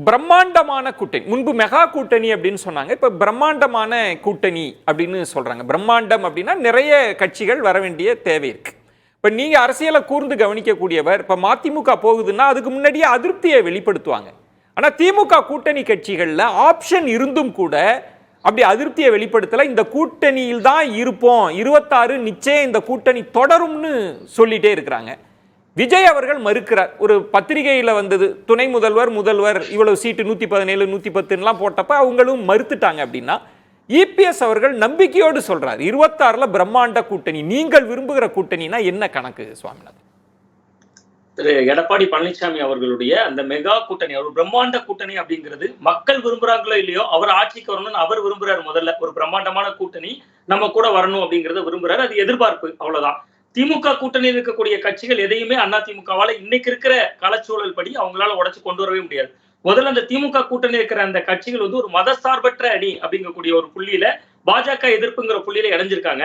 பிரம்மாண்டமான கூட்டணி, முன்பு மெகா கூட்டணி அப்படின்னு சொன்னாங்க, இப்ப பிரம்மாண்டமான கூட்டணி அப்படின்னு சொல்றாங்க. பிரம்மாண்டம் அப்படின்னா நிறைய கட்சிகள் வர வேண்டிய தேவை இருக்கு. இப்ப நீங்க அரசியலை கூர்ந்து கவனிக்கக்கூடியவர், இப்ப மதிமுக போகுதுன்னா அதுக்கு முன்னாடியே அதிருப்தியை வெளிப்படுத்துவாங்க. ஆனா திமுக கூட்டணி கட்சிகள்ல ஆப்ஷன் இருந்தும் கூட அப்படி அதிருப்தியை வெளிப்படுத்தல. இந்த கூட்டணியில் தான் இருப்போம், 26 நிச்சயம் இந்த கூட்டணி தொடரும்னு சொல்லிட்டே இருக்கிறாங்க. விஜய் அவர்கள் மறுக்கிறார். ஒரு பத்திரிகையில் வந்தது, துணை முதல்வர் முதல்வர் இவ்வளவு சீட்டு 117 110 போட்டப்ப அவங்களும் மறுத்துட்டாங்க. அப்படின்னா இபிஎஸ் அவர்கள் நம்பிக்கையோடு சொல்றார் 26ல பிரம்மாண்ட கூட்டணி, நீங்கள் விரும்புகிற கூட்டணினா என்ன கணக்கு சுவாமிநாதன்? திரு எடப்பாடி பழனிசாமி அவர்களுடைய அந்த மெகா கூட்டணி, அவர் பிரம்மாண்ட கூட்டணி அப்படிங்கிறது மக்கள் விரும்புறாங்களோ இல்லையோ, அவர் ஆட்சிக்கு வரணும்னு அவர் விரும்புறாரு. முதல்ல ஒரு பிரம்மாண்டமான கூட்டணி நம்ம கூட வரணும் அப்படிங்கறத விரும்புறாரு. அது எதிர்பார்ப்பு, அவ்வளவுதான். திமுக கூட்டணியில் இருக்கக்கூடிய கட்சிகள் எதையுமே அண்ணா திமுகவால இன்னைக்கு இருக்கிற களச்சூழல் படி அவங்களால உடைச்சு கொண்டு வரவே முடியாது. முதல்ல அந்த திமுக கூட்டணி இருக்கிற அந்த கட்சிகள் வந்து ஒரு மதசார்பற்ற அணி அப்படிங்கக்கூடிய ஒரு புள்ளியில, பாஜக எதிர்ப்புங்கிற புள்ளியில இணைஞ்சிருக்காங்க.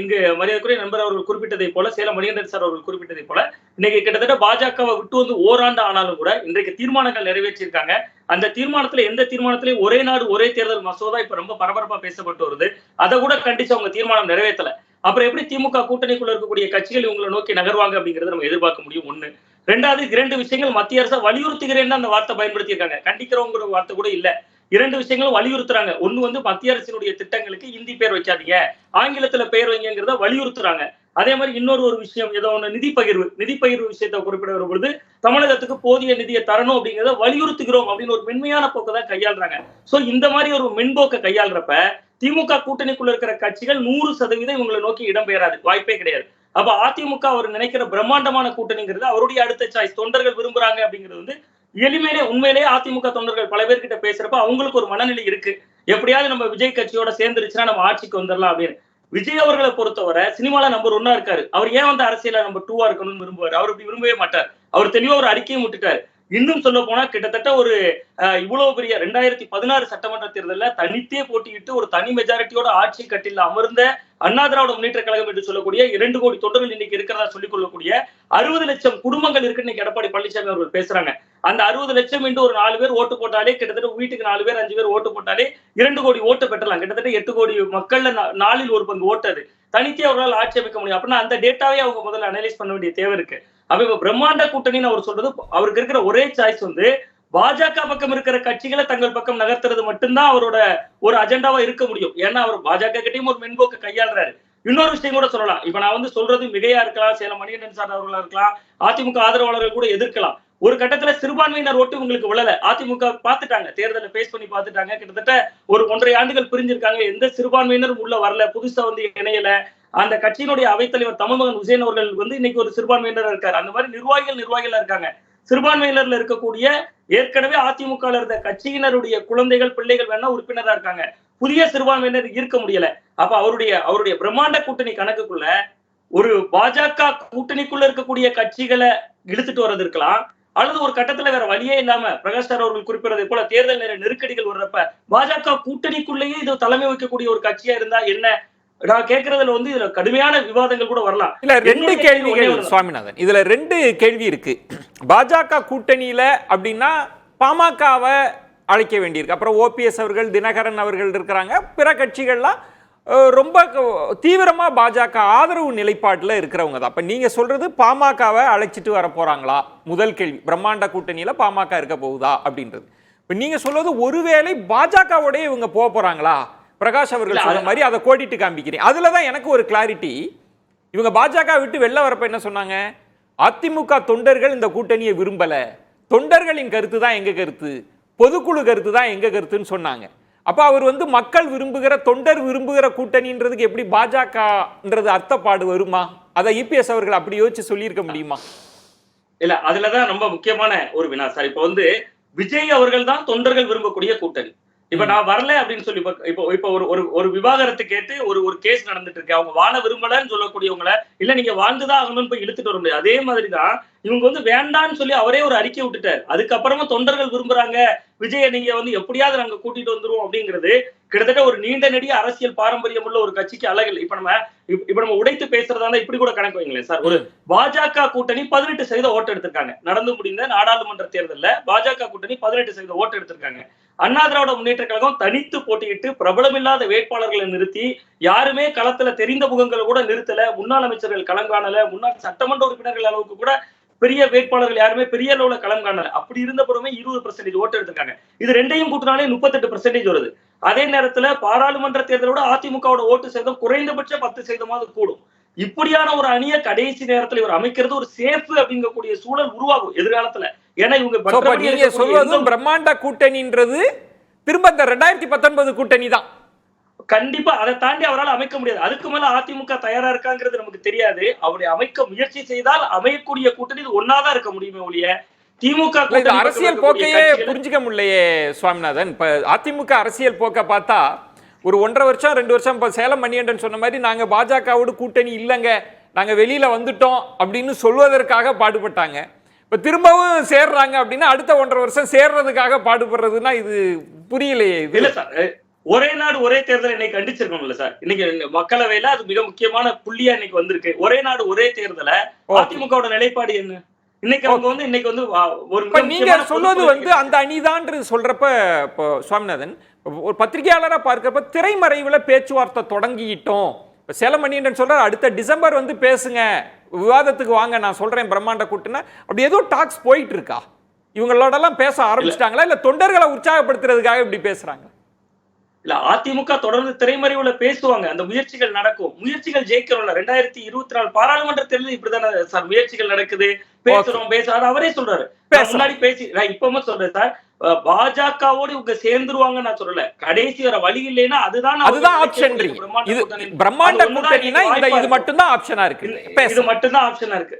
இங்கு மரியாதைக்குரிய நண்பர் அவர்கள் குறிப்பிட்டதை போல, சேலம் மணிகண்டன் சார் அவர்கள் குறிப்பிட்டதை போல, இன்னைக்கு கிட்டத்தட்ட பாஜகவை விட்டு வந்து ஓராண்டு ஆனாலும் கூட இன்றைக்கு தீர்மானங்கள் நிறைவேற்றியிருக்காங்க. அந்த தீர்மானத்துல எந்த தீர்மானத்திலையும் ஒரே நாடு ஒரே தேர்தல் மசோதா இப்ப ரொம்ப பரபரப்பா பேசப்பட்டு வருது. அதை கூட கண்டிச்சு அவங்க தீர்மானம் நிறைவேற்றல. அப்புறம் எப்படி திமுக கூட்டணிக்குள்ள இருக்கக்கூடிய கட்சிகள் இவங்களை நோக்கி நகர்வாங்க அப்படிங்கறத நம்ம எதிர்பார்க்க முடியும். ஒண்ணு. ரெண்டாவது, 2 விஷயங்கள் மத்திய அரசை வலியுறுத்துகிறேன்னு அந்த வார்த்தை பயன்படுத்தி இருக்காங்க. கண்டிக்கிறவங்கிற வார்த்தை கூட இல்ல. 2 விஷயங்களும் வலியுறுத்துறாங்க. ஒண்ணு வந்து மத்திய அரசினுடைய திட்டங்களுக்கு இந்தி பேர் வைக்காதீங்க, ஆங்கிலத்துல பெயர் வைங்கிறத வலியுறுத்துறாங்க. அதே மாதிரி இன்னொரு ஒரு விஷயம், ஏதோ ஒண்ணு நிதி பகிர்வு விஷயத்தை குறிப்பிட வரும் பொழுது தமிழகத்துக்கு போதிய நிதியை தரணும் அப்படிங்கிறத வலியுறுத்துகிறோம் அப்படின்னு ஒரு மென்மையான போக்கு தான் கையாளுறாங்க. சோ இந்த மாதிரி ஒரு மென்போக்கை கையாளுறப்ப திமுக கூட்டணிக்குள்ள இருக்கிற கட்சிகள் 100% இவங்களை நோக்கி இடம்பெயராது, வாய்ப்பே கிடையாது. அப்ப அதிமுக அவர் நினைக்கிற பிரம்மாண்டமான கூட்டணிங்கிறது அவருடைய அடுத்த சாய்ஸ். தொண்டர்கள் விரும்புறாங்க அப்படிங்கிறது வந்து எளிமையிலே உண்மையிலேயே அதிமுக தொண்டர்கள் பல பேர்கிட்ட பேசுறப்ப அவங்களுக்கு ஒரு மனநிலை இருக்கு, எப்படியாவது நம்ம விஜய் கட்சியோட சேர்ந்துருச்சுன்னா நம்ம ஆட்சிக்கு வந்துடலாம் அப்படின்னு. விஜய் அவர்களை பொறுத்தவரை சினிமால நம்பர் 1 இருக்காரு. அவர் ஏன் வந்து அரசியல நம்பர் 2 இருக்கணும்னு விரும்புவார்? அவர் இப்படி விரும்பவே மாட்டார். அவர் தெளிவா ஒரு அறிக்கையும் விட்டுட்டாரு. இன்னும் சொல்ல போனா கிட்டத்தட்ட ஒரு இவ்வளவு பெரிய 2016 சட்டமன்ற தேர்தலில் தனித்தே போட்டியிட்டு ஒரு தனி மெஜாரிட்டியோட ஆட்சி கட்டில அமர்ந்த அண்ணா திராவிட முன்னேற்ற கழகம் என்று சொல்லக்கூடிய 2 கோடி தொண்டர்கள் இன்னைக்கு இருக்கிறதா சொல்லிக் கொள்ளக்கூடிய 60 லட்சம் குடும்பங்கள் இருக்குன்னு எடப்பாடி பழனிசாமி அவர்கள் பேசுறாங்க. அந்த 60 லட்சம் என்று ஒரு 4 பேர் ஓட்டு போட்டாலே, கிட்டத்தட்ட வீட்டுக்கு 4 பேர் 5 பேர் ஓட்டு போட்டாலே 2 கோடி ஓட்டு பெற்றலாம். கிட்டத்தட்ட 8 கோடி மக்கள்ல 4ல் 1 பங்கு ஓட்டு அது. தனித்தே அவர்களால் ஆட்சி அமைக்க முடியும். அப்படின்னா அந்த டேட்டாவே அவங்க முதல்ல அனலைஸ் பண்ண வேண்டிய தேவை இருக்கு. அப்ப இப்ப பிரம்மாண்ட கூட்டணின்னு அவர் சொல்றது, அவருக்கு இருக்கிற ஒரே சாய்ஸ் வந்து பாஜக பக்கம் இருக்கிற கட்சிகளை தங்கள் பக்கம் நகர்த்துறது மட்டும்தான் அவரோட ஒரு அஜெண்டாவா இருக்க முடியும். ஏன்னா அவர் பாஜக கிட்டையும் ஒரு மென்போக்கு கையாளுறாரு. இன்னொரு விஷயம் கூட சொல்லலாம். இப்ப நான் வந்து சொல்றது மிகையா இருக்கலாம், சேலம் மணிகண்டன் சார் அவர்களா இருக்கலாம், அதிமுக ஆதரவாளர்கள் கூட எதிர்க்கலாம். ஒரு கட்டத்துல சிறுபான்மையினர் ஓட்டு உங்களுக்கு விழல. அதிமுக பாத்துட்டாங்க, தேர்தலை பேஸ் பண்ணி பாத்துட்டாங்க. கிட்டத்தட்ட ஒரு 1.5 ஆண்டுகள் பிரிஞ்சிருக்காங்க. எந்த சிறுபான்மையினரும் உள்ள வரல, புதுசா வந்து இணையல. அந்த கட்சியினுடைய அவைத்தலைவர் தமிழ்மகன் உசேன் அவர்கள் வந்து இன்னைக்கு ஒரு சிறுபான்மையினர் இருக்காரு. அந்த மாதிரி நிர்வாகிகள் இருக்காங்க. சிறுபான்மையினர்ல இருக்கக்கூடிய ஏற்கனவே அதிமுக இருந்த கட்சியினருடைய குழந்தைகள் பிள்ளைகள் வேணா உறுப்பினரா இருக்காங்க. புதிய சிறுபான்மையினர் ஈர்க்க முடியல. அப்ப அவருடைய பிரம்மாண்ட கூட்டணி கணக்குக்குள்ள ஒரு பாஜக கூட்டணிக்குள்ள இருக்கக்கூடிய கட்சிகளை இழுத்துட்டு வர்றது இருக்கலாம், அல்லது ஒரு கட்டத்துல வேற வழியே இல்லாம பிரகாஷ் சார் அவர்கள் குறிப்பிடுறதை போல தேர்தல் நேர நெருக்கடிகள் வர்றப்ப பாஜக கூட்டணிக்குள்ளேயே இது தலைமை வைக்கக்கூடிய ஒரு கட்சியா இருந்தா என்ன, நான் கேட்கறதுல வந்து இதுல கடுமையான விவாதங்கள் கூட வரலாம். இல்ல 2 கேள்விகள் சுவாமிநாதன், இதுல 2 கேள்வி இருக்கு. பாஜக கூட்டணியில அப்படின்னா பாமகவை அழைக்க வேண்டியிருக்கு. அப்புறம் ஓபிஎஸ் அவர்கள், தினகரன் அவர்கள் இருக்கிறாங்க. பிற கட்சிகள்லாம் ரொம்ப தீவிரமா பாஜக ஆதரவு நிலைப்பாட்டுல இருக்கிறவங்க தான். அப்ப நீங்க சொல்றது பாமகவை அழைச்சிட்டு வர போறாங்களா? முதல் கேள்வி, பிரம்மாண்ட கூட்டணியில பாமக இருக்க போகுதா அப்படின்றது. இப்ப நீங்க சொல்றது ஒருவேளை பாஜகவோட இவங்க போக போறாங்களா? பிரகாஷ் அவர்கள் சொன்ன மாதிரி அதை கோடிட்டு காமிக்கிறேன். அதுலதான் எனக்கு ஒரு கிளாரிட்டி. இவங்க பாஜக விட்டு வெளில வரப்ப என்ன சொன்னாங்க? அதிமுக தொண்டர்கள் இந்த கூட்டணியை விரும்பல, தொண்டர்களின் கருத்து தான் எங்க கருத்து, பொதுக்குழு கருத்து தான் எங்க கருத்துன்னு சொன்னாங்க. அப்ப அவர் வந்து மக்கள் விரும்புகிற, தொண்டர் விரும்புகிற கூட்டணின்றதுக்கு எப்படி பாஜகன்றது அர்த்தப்பாடு வருமா? அதை இபிஎஸ் அவர்கள் அப்படி யோசிச்சு சொல்லியிருக்க முடியுமா? இல்ல, அதுலதான் ரொம்ப முக்கியமான ஒரு வினா சார். இப்ப வந்து விஜய் அவர்கள் தான் தொண்டர்கள் விரும்பக்கூடிய கூட்டணி. இப்ப நான் வரல அப்படின்னு சொல்லி இப்ப ஒரு விவாகரத்து கேட்டு ஒரு கேஸ் நடந்துட்டு இருக்கு. அவங்க வாழ விரும்பலன்னு சொல்லக்கூடியவங்கள இல்ல நீங்க வாழ்ந்துதான் ஆகணும்னு போய் இழுத்துட்டு வர முடியாது. அதே மாதிரிதான் இவங்க வேண்டான்னு சொல்லி அவரே ஒரு அறிக்கை விட்டுட்டாரு. அதுக்கப்புறமா தொண்டர்கள் விரும்புறாங்க, விஜய நீங்க எப்படியாவது நாங்க கூட்டிட்டு வந்துருவோம் அப்படிங்கிறது கிட்டத்தட்ட ஒரு நீண்ட நெடிய அரசியல் பாரம்பரியம் உள்ள ஒரு கட்சிக்கு அழகில். இப்ப நம்ம உடைத்து பேசுறதா இப்படி கூட கணக்கு வைங்களேன் சார். ஒரு பாஜக கூட்டணி 18% ஓட்டு எடுத்திருக்காங்க. நடந்து முடிந்த நாடாளுமன்ற தேர்தலில் பாஜக கூட்டணி 18% ஓட்டு எடுத்திருக்காங்க. அண்ணா திராவிட முன்னேற்ற கழகம் தனித்து போட்டியிட்டு பிரபலமில்லாத வேட்பாளர்களை நிறுத்தி யாருமே களத்துல தெரிந்த முகங்களை கூட நிறுத்தல, முன்னாள் அமைச்சர்கள் களம் காணல, முன்னாள் சட்டமன்ற உறுப்பினர்கள் அளவுக்கு கூட பெரிய வேட்பாளர்கள் யாருமே பெரிய அளவுல களம் காணல. அப்படி இருந்த பொறுமை 20% ஓட்டு எடுத்திருக்காங்க. இது ரெண்டையும் கூட்டினாலே 38% வருது. அதே நேரத்துல பாராளுமன்ற தேர்தலோட அதிமுகவோட ஓட்டு சதவீதம் குறைந்தபட்சம் 10% கூடும். இப்படியான ஒரு அணியை கடைசி நேரத்துல இவர் அமைக்கிறது ஒரு சேஃப் அப்படிங்கக்கூடிய சூழல் உருவாகும் எதிர்காலத்துல. ஏன்னா இவங்க சொல்வதும் பிரம்மாண்ட கூட்டணின்றது திரும்ப இந்த 2019 கூட்டணி தான். கண்டிப்பா அதை தாண்டி அவரால் அமைக்க முடியாது. அதுக்கு மேல அதிமுக தயாரா இருக்காங்கிறது நமக்கு தெரியாது. அவரை அமைக்க முயற்சி செய்தால் அமையக்கூடிய கூட்டணி இது ஒன்னாதான் இருக்க முடியுமே ஒழிய திமுக அரசியல் போக்கையே புரிஞ்சுக்க முடியலையே சுவாமிநாதன். இப்ப அதிமுக அரசியல் போக்க பார்த்தா ஒரு 1.5 வருஷம் 2 வருஷம் இப்ப சேலம் மணிகண்டன் சொன்ன மாதிரி நாங்க பாஜகவோடு கூட்டணி இல்லைங்க, நாங்க வெளியில வந்துட்டோம் அப்படின்னு சொல்வதற்காக பாடுபட்டாங்க. இப்ப திரும்பவும் சேர்றாங்க அப்படின்னா அடுத்த 1.5 வருஷம் சேர்றதுக்காக பாடுபடுறதுன்னா இது புரியலையே. இல்ல சார், ஒரே நாடு ஒரே தேர்தல் இன்னைக்கு கண்டிச்சிருக்கணும்ல சார். இன்னைக்கு மக்களவையில அது மிக முக்கியமான புள்ளியா இன்னைக்கு வந்திருக்கு. ஒரே நாடு ஒரே தேர்தல அதிமுகவோட நிலைப்பாடு என்ன? இன்னைக்கு அவங்க இன்னைக்கு ஒரு நீங்க சொல்வது அந்த அணிதான் சொல்றப்ப இப்போ சுவாமிநாதன் ஒரு பத்திரிகையாளரா பார்க்கிறப்ப திரைமறைவுல பேச்சுவார்த்தை தொடங்கிட்டோம். சேலம் மணிகண்டன் சொல்றாரு அடுத்த டிசம்பர் பேசுங்க, விவாதத்துக்கு வாங்க, நான் சொல்றேன் பிரம்மாண்ட கூட்டுனா அப்படி ஏதோ டாக்ஸ் போயிட்டு இருக்கா? இவங்களோட எல்லாம் பேச ஆரம்பிச்சிட்டாங்களா இல்ல தொண்டர்களை உற்சாகப்படுத்துறதுக்காக இப்படி பேசுறாங்க? இல்ல, அதிமுக தொடர்ந்து திரைமறைவுல பேசுவாங்க. அந்த முயற்சிகள் நடக்கும். முயற்சிகள் ஜெயிக்கிறோம்ல. 2024 பாராளுமன்ற தேர்தல் இப்படிதானே சார் முயற்சிகள் நடக்குது. பேசுறோம் பேசாத அவரே சொல்றாரு. முன்னாடி பேசி நான் இப்பவும் சொல்றேன் சார், பாஜகவோடு இவங்க சேர்ந்துருவாங்க நான் சொல்லல. கடைசி வர வழி இல்லைன்னா அதுதான் ஆப்ஷன். இது பிரம்மாண்ட கூட்டணினா இது மட்டும்தான் ஆப்ஷனா இருக்கு. இது மட்டும்தான் ஆப்ஷனா இருக்கு.